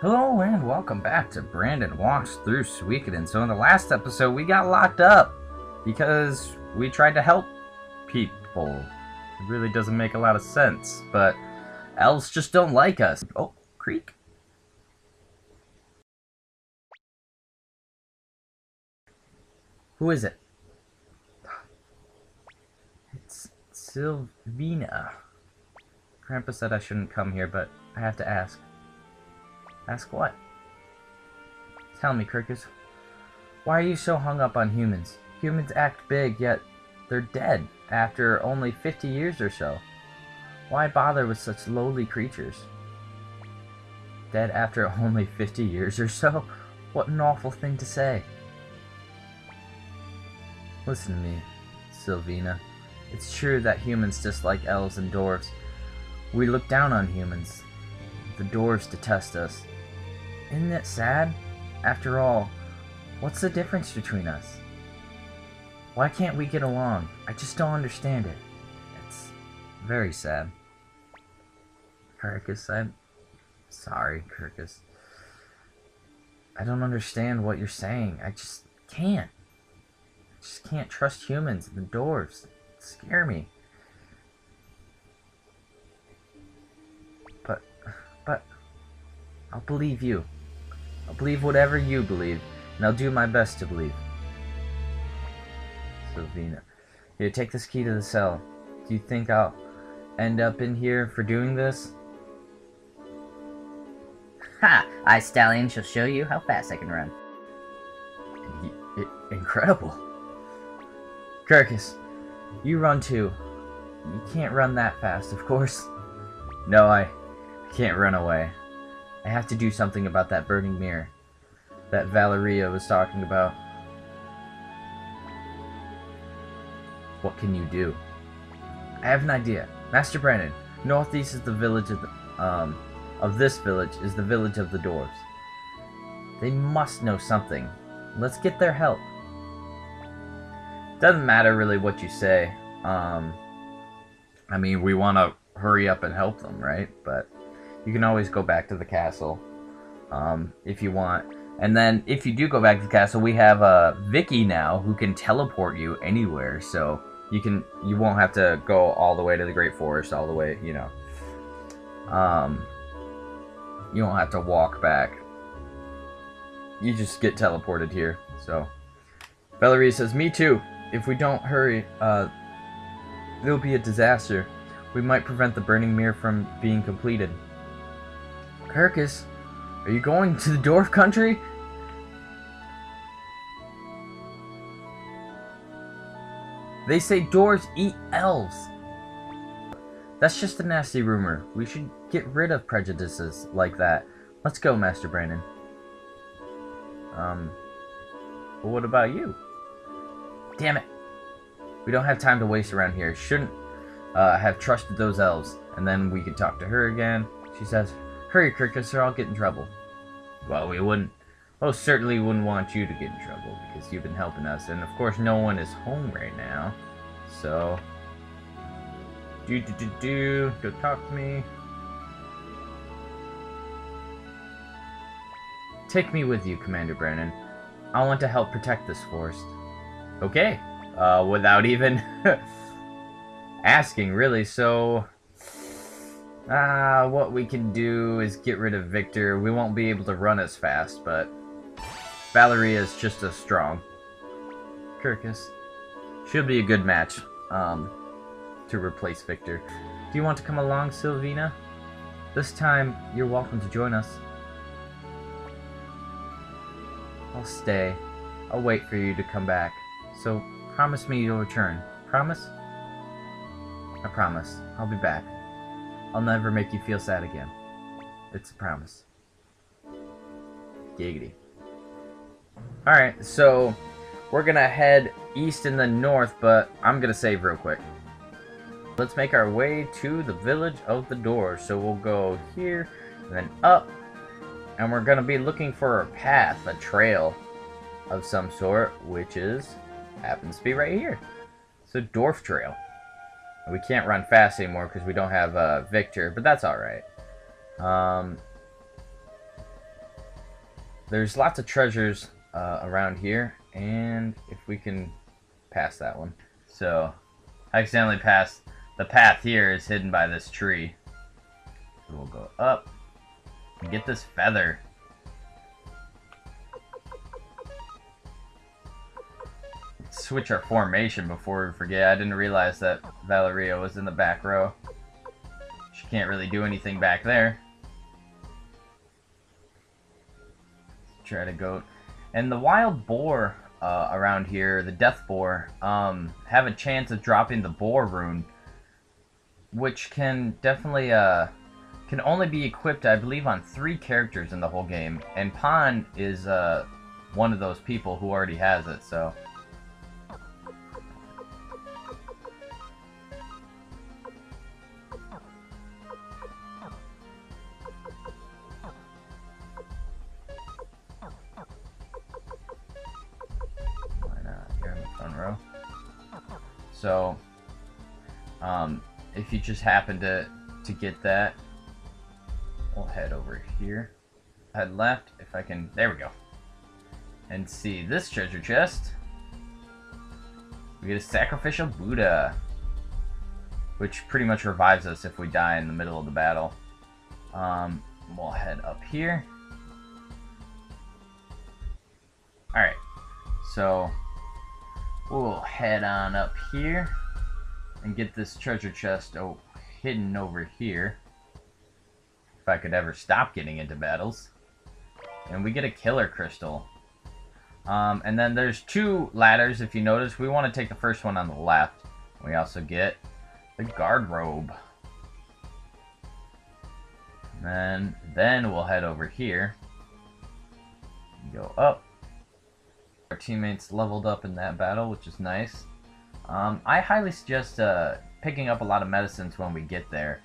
Hello and welcome back to Brandon Walks Through Suikoden. So in the last episode we got locked up because we tried to help people. It really doesn't make a lot of sense, but elves just don't like us. Oh, creek. Who is it? It's Sylvina. Grandpa said I shouldn't come here, but I have to ask. Ask what? Tell me, Kirkus. Why are you so hung up on humans? Humans act big, yet they're dead after only 50 years or so. Why bother with such lowly creatures? Dead after only 50 years or so? What an awful thing to say. Listen to me, Sylvina. It's true that humans dislike elves and dwarves. We look down on humans. The dwarves detest us. Isn't it sad? After all, what's the difference between us? Why can't we get along? I just don't understand it. It's very sad. Kirkus, I'm sorry, Kirkus. I don't understand what you're saying. I just can't. I just can't trust humans and the dwarves. They scare me. But I'll believe you. I'll believe whatever you believe, and I'll do my best to believe. Sylvina. Here, take this key to the cell. Do you think I'll end up in here for doing this? Ha! I, Stallion, shall show you how fast I can run. Incredible. Kirkus, you run too. You can't run that fast, of course. No, I can't run away. I have to do something about that burning mirror that Valeria was talking about. What can you do? I have an idea. Master Brandon, northeast is the village of this village is the village of the dwarves. They must know something. Let's get their help. Doesn't matter really what you say. I mean, we want to hurry up and help them, right? But you can always go back to the castle if you want. And then if you do go back to the castle, we have Vicky now who can teleport you anywhere. So you won't have to go all the way to the Great Forest, all the way, you know. You won't have to walk back. You just get teleported here. So Valerie says, me too. If we don't hurry, it'll be a disaster. We might prevent the burning mirror from being completed. Kirkus, are you going to the dwarf country? They say dwarves eat elves. That's just a nasty rumor. We should get rid of prejudices like that. Let's go, Master Brandon. But what about you? Damn it. We don't have time to waste around here. Shouldn't have trusted those elves. And then we could talk to her again. She says, hurry, Kirkus, or I'll get in trouble. Well, we wouldn't. Most certainly wouldn't want you to get in trouble, because you've been helping us. And of course, no one is home right now. So, go talk to me. Take me with you, Commander Brennan. I want to help protect this forest. Okay. Without even asking, really. So, what we can do is get rid of Victor. We won't be able to run as fast, but Valeria is just as strong. Kirkus. She'll be a good match to replace Victor. Do you want to come along, Sylvina? This time, you're welcome to join us. I'll stay. I'll wait for you to come back. So, promise me you'll return. Promise? I promise. I'll be back. I'll never make you feel sad again. It's a promise. Giggity. Alright, so we're gonna head east and then north, but I'm gonna save real quick. Let's make our way to the village of the Dwarves. So we'll go here, and then up, and we're gonna be looking for a path, a trail of some sort, which happens to be right here. It's a dwarf trail. We can't run fast anymore because we don't have Victor, but that's alright. there's lots of treasures around here, and if we can pass that one. So, I accidentally passed. The path here is hidden by this tree. So we'll go up and get this feather. Let's switch our formation before we forget. I didn't realize that Valeria was in the back row. She can't really do anything back there. Let's try to go. And the wild boar around here, the death boar, have a chance of dropping the boar rune, which can definitely can only be equipped, I believe, on 3 characters in the whole game, and Pan is one of those people who already has it. So why not? You're in the front row. So if you just happen to get that, we'll head over here. Head left, if I can. There we go. And see this treasure chest. We get a sacrificial Buddha, which pretty much revives us if we die in the middle of the battle. We'll head up here. Alright, so we'll head on up here and get this treasure chest hidden over here. If I could ever stop getting into battles. And we get a killer crystal. And then there's 2 ladders, if you notice. We want to take the first one on the left. We also get the guard robe. And then we'll head over here. Go up. Our teammates leveled up in that battle, which is nice. I highly suggest picking up a lot of medicines when we get there.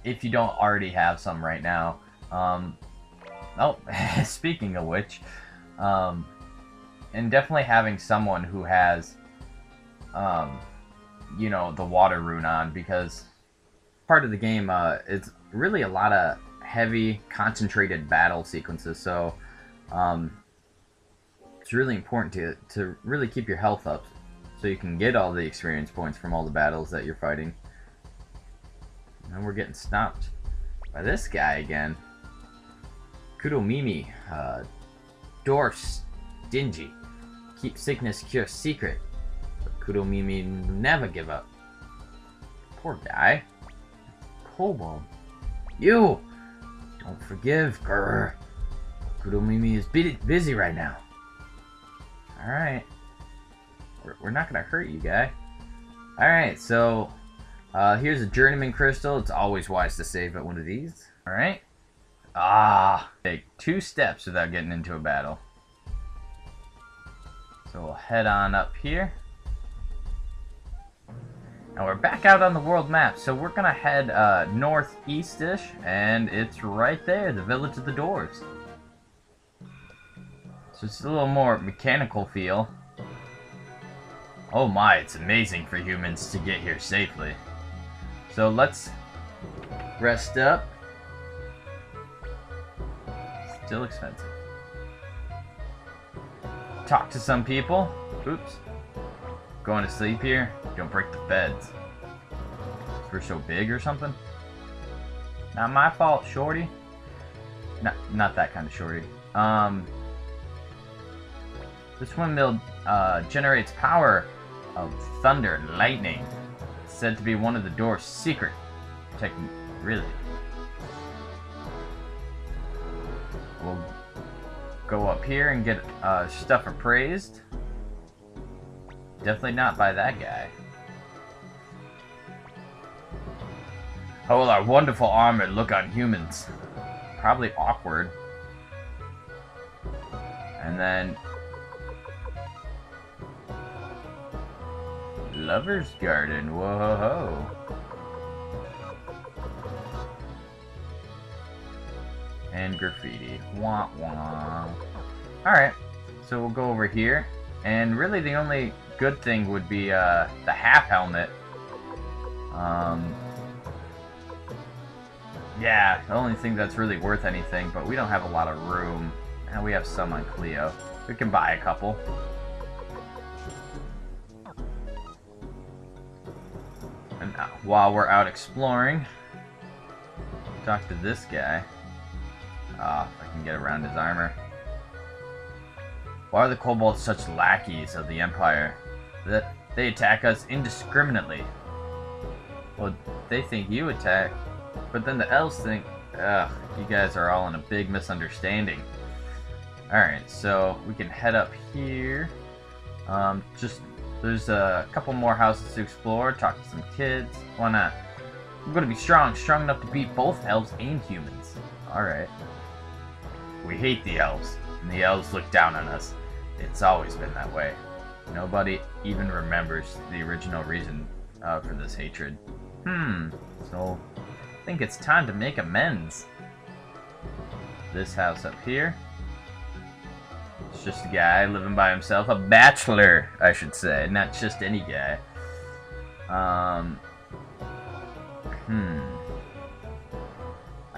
If you don't already have some right now. Oh, speaking of which, and definitely having someone who has, you know, the water rune on, because part of the game, it's really a lot of heavy, concentrated battle sequences, so it's really important to really keep your health up so you can get all the experience points from all the battles that you're fighting. And we're getting stopped by this guy again. Kudomimi, Dwarves, stingy. Keep sickness cure secret. But Kudomimi never give up. Poor guy. Kobold. You! Don't forgive, grr. Kudomimi is busy right now. Alright. We're not gonna hurt you, guy. Alright, so here's a journeyman crystal. It's always wise to save at one of these. Alright. Take 2 steps without getting into a battle. So we'll head on up here. Now we're back out on the world map, so we're gonna head northeast-ish, and it's right there, the village of the Dwarves. So it's a little more mechanical feel. Oh my, it's amazing for humans to get here safely. So let's rest up. Still expensive. Talk to some people. Oops. Going to sleep here. Don't break the beds. We're so big or something. Not my fault, shorty. Not that kind of shorty. This windmill generates power of thunder and lightning. It's said to be one of the door's secret techniques. Really? We'll go up here and get stuff appraised. Definitely not by that guy. How will our wonderful armor look on humans? Probably awkward. And then Lover's Garden. Whoa. And graffiti. Wah wah. Alright, so we'll go over here. And really the only good thing would be the half helmet. Yeah, the only thing that's really worth anything, but we don't have a lot of room. And we have some on Cleo. We can buy a couple. And while we're out exploring, talk to this guy. If I can get around his armor. Why are the kobolds such lackeys of the Empire? That they attack us indiscriminately. Well, they think you attack, but then the elves think, ugh, you guys are all in a big misunderstanding. Alright, so we can head up here. There's a couple more houses to explore, talk to some kids. Why not? I'm gonna be strong enough to beat both elves and humans. Alright. We hate the elves, and the elves look down on us. It's always been that way. Nobody even remembers the original reason for this hatred. So I think it's time to make amends. This house up here. It's just a guy living by himself. A bachelor, I should say. Not just any guy. I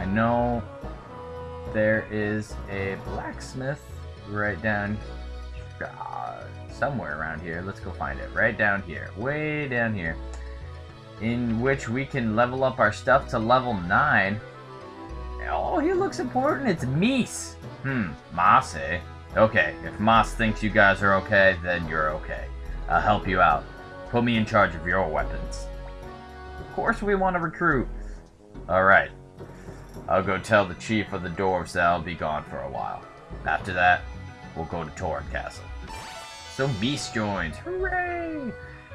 know there is a blacksmith right down somewhere around here. Let's go find it. Right down here. Way down here. In which we can level up our stuff to level 9. Oh, he looks important. It's Meese. Meese, eh? Okay, if Meese thinks you guys are okay, then you're okay. I'll help you out. Put me in charge of your weapons. Of course we want to recruit. Alright. I'll go tell the chief of the Dwarves that I'll be gone for a while. After that, we'll go to Torrent Castle. So Meese joins. Hooray!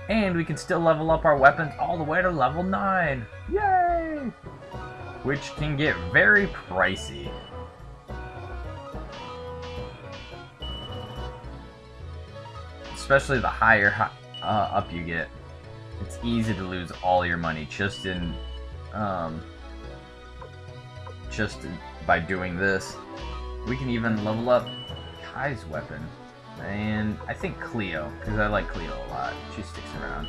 And we can still level up our weapons all the way to level 9. Yay! Which can get very pricey. Especially the higher up you get. It's easy to lose all your money just by doing this. We can even level up Kai's weapon. And I think Cleo, because I like Cleo a lot. She sticks around.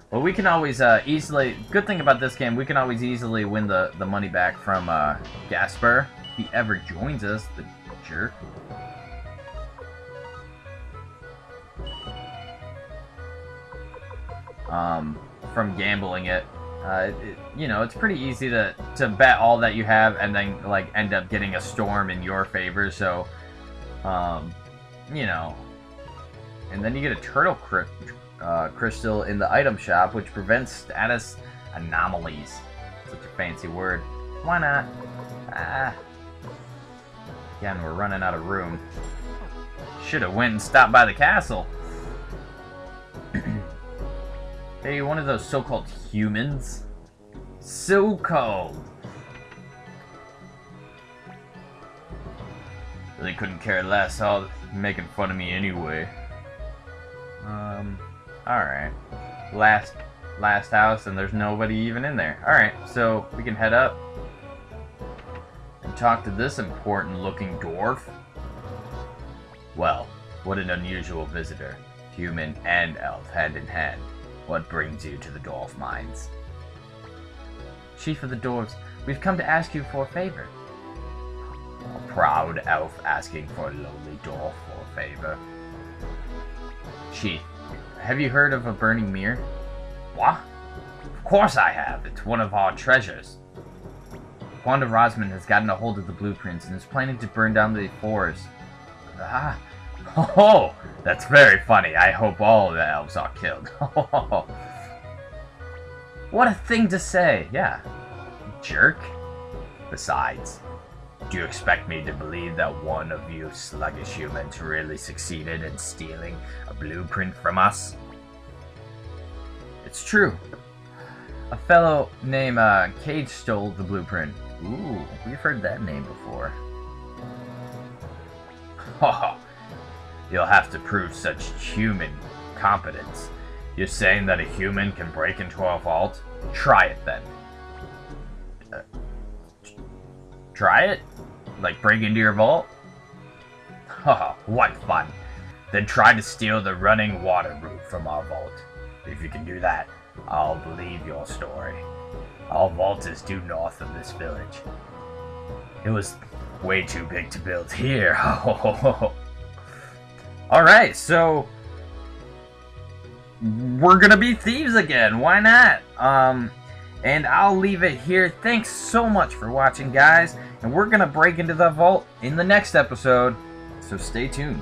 Well, we can always easily... Good thing about this game, we can always easily win the money back from Gasper. If he ever joins us, the jerk. From gambling it. You know, it's pretty easy to bet all that you have and then, like, end up getting a storm in your favor, so, you know. And then you get a turtle crystal in the item shop, which prevents status anomalies. Such a fancy word. Why not? Again, we're running out of room. Should have went and stopped by the castle. Hey, one of those so-called humans? So cold. Really couldn't care less. All making fun of me anyway. Alright. Last house, and there's nobody even in there. Alright, so we can head up and talk to this important-looking dwarf. Well, what an unusual visitor. Human and elf, hand in hand. What brings you to the dwarf mines? Chief of the Dwarves, we've come to ask you for a favor. A proud elf asking for a lowly dwarf for a favor. Chief, have you heard of a burning mirror? What? Of course I have. It's one of our treasures. Wanda Rosman has gotten a hold of the blueprints and is planning to burn down the forest. Oh, that's very funny. I hope all the elves are killed. What a thing to say. Yeah. Jerk. Besides, do you expect me to believe that one of you sluggish humans really succeeded in stealing a blueprint from us? It's true. A fellow named Cage stole the blueprint. Ooh, we've heard that name before. You'll have to prove such human competence. You're saying that a human can break into a vault? Try it then. Try it? Like break into your vault? Haha, what fun. Then try to steal the running water route from our vault. If you can do that, I'll believe your story. Our vault is due north of this village. It was way too big to build here. Alright, so we're gonna be thieves again. Why not? And I'll leave it here. Thanks so much for watching, guys. And we're gonna break into the vault in the next episode. So stay tuned.